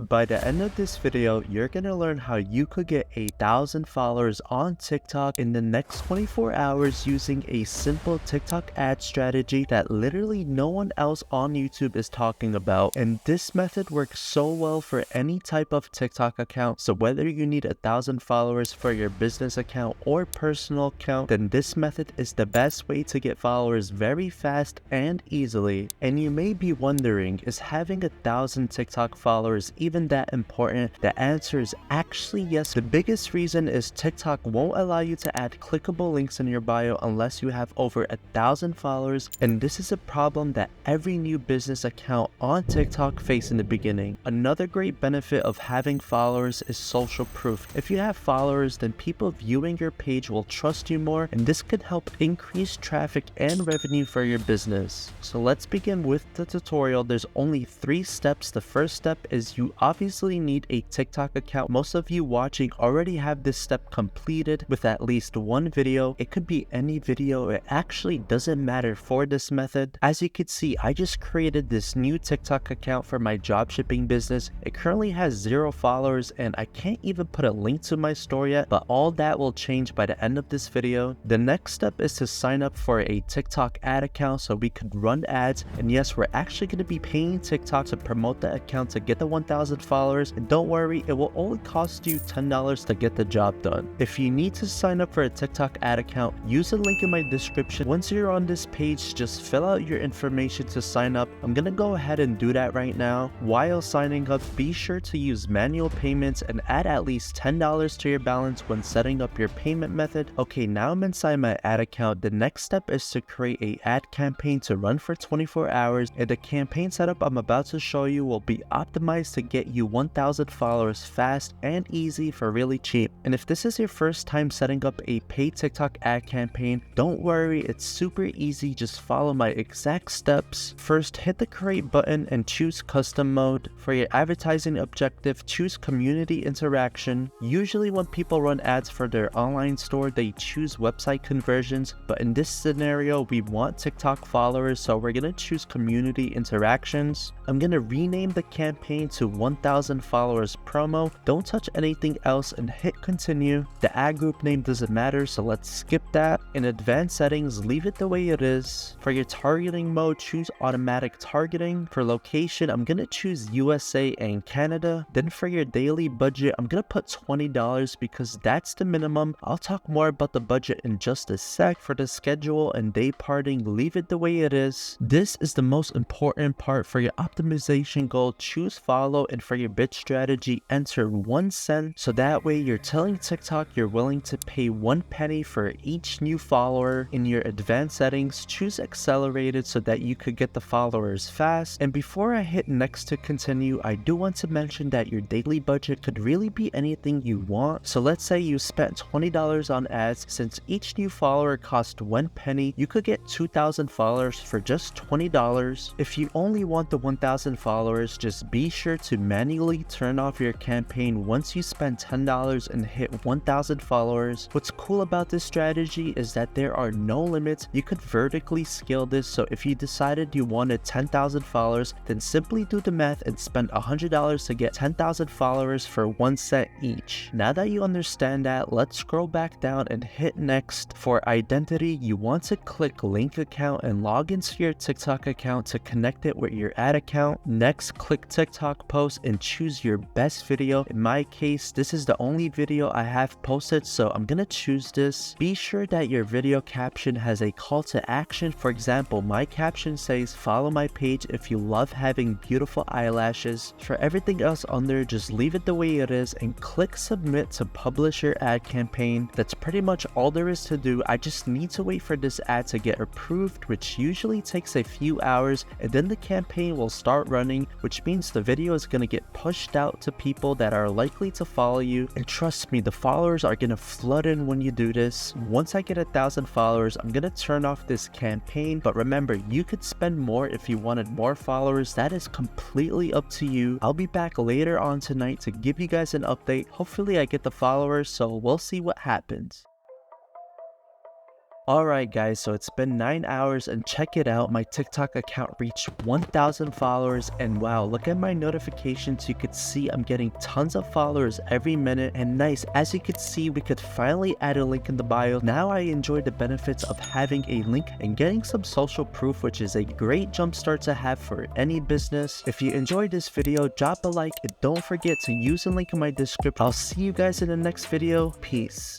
By the end of this video, you're gonna learn how you could get 1,000 followers on TikTok in the next 24 hours using a simple TikTok ad strategy that literally no one else on YouTube is talking about. And this method works so well for any type of TikTok account. So whether you need 1,000 followers for your business account or personal account, then this method is the best way to get followers very fast and easily. And you may be wondering, is having 1,000 TikTok followers even that important? The answer is actually yes. The biggest reason is TikTok won't allow you to add clickable links in your bio unless you have over 1,000 followers, and this is a problem that every new business account on TikTok face in the beginning. Another great benefit of having followers is social proof. If you have followers, then people viewing your page will trust you more, and this could help increase traffic and revenue for your business. So let's begin with the tutorial. There's only 3 steps. The first step is you obviously need a TikTok account. Most of you watching already have this step completed with at least one video. It could be any video. It actually doesn't matter for this method. As you can see, I just created this new TikTok account for my dropshipping business. It currently has 0 followers and I can't even put a link to my store yet, but all that will change by the end of this video. The next step is to sign up for a TikTok ad account so we could run ads. And yes, we're actually going to be paying TikTok to promote the account to get the 1,000 followers, and don't worry, it will only cost you $10 to get the job done. If you need to sign up for a TikTok ad account, use the link in my description. Once you're on this page, just fill out your information to sign up. I'm gonna go ahead and do that right now. While signing up, be sure to use manual payments and add at least $10 to your balance when setting up your payment method. Okay, now I'm inside my ad account. The next step is to create an ad campaign to run for 24 hours, and the campaign setup I'm about to show you will be optimized to get you 1,000 followers fast and easy for really cheap. And if this is your first time setting up a paid TikTok ad campaign, don't worry, it's super easy. Just follow my exact steps. First, hit the create button and choose custom mode. For your advertising objective, choose community interaction. Usually when people run ads for their online store, they choose website conversions, but in this scenario, we want TikTok followers, so we're gonna choose community interactions. I'm gonna rename the campaign to 1,000 followers promo. Don't touch anything else and hit continue. The ad group name doesn't matter, so let's skip that. In advanced settings, leave it the way it is. For your targeting mode, choose automatic targeting. For location, I'm gonna choose USA and Canada. Then for your daily budget, I'm gonna put $20 because that's the minimum. I'll talk more about the budget in just a sec. For the schedule and day parting, leave it the way it is. This is the most important part. For your optimization goal, choose follow, and for your bid strategy, enter 1 cent, so that way you're telling TikTok you're willing to pay 1 penny for each new follower. In your advanced settings, choose accelerated so that you could get the followers fast. And before I hit next to continue, I do want to mention that your daily budget could really be anything you want. So let's say you spent $20 on ads. Since each new follower cost 1 penny, you could get 2,000 followers for just $20. If you only want the 1,000 followers, just be sure to manually turn off your campaign once you spend $10 and hit 1,000 followers. What's cool about this strategy is that there are no limits. You could vertically scale this, so if you decided you wanted 10,000 followers, then simply do the math and spend $100 to get 10,000 followers for 1 cent each. Now that you understand that, let's scroll back down and hit next. For identity, you want to click link account and log into your TikTok account to connect it with your ad account. Next, click TikTok post and choose your best video. In my case, this is the only video I have posted, so I'm gonna choose this. Be sure that your video caption has a call to action. For example, my caption says, follow my page if you love having beautiful eyelashes. For everything else under, just leave it the way it is and click submit to publish your ad campaign. That's pretty much all there is to do. I just need to wait for this ad to get approved, which usually takes a few hours, and then the campaign will start running, which means the video is going to get pushed out to people that are likely to follow you. And trust me, the followers are going to flood in when you do this. Once I get 1,000 followers, I'm going to turn off this campaign, but remember, you could spend more if you wanted more followers. That is completely up to you. I'll be back later on tonight to give you guys an update. Hopefully I get the followers, so we'll see what happens. Alright guys, so it's been 9 hours and check it out, my TikTok account reached 1,000 followers and wow, look at my notifications, you could see I'm getting tons of followers every minute and nice, as you could see we could finally add a link in the bio. Now I enjoy the benefits of having a link and getting some social proof, which is a great jumpstart to have for any business. If you enjoyed this video, drop a like and don't forget to use the link in my description. I'll see you guys in the next video. Peace.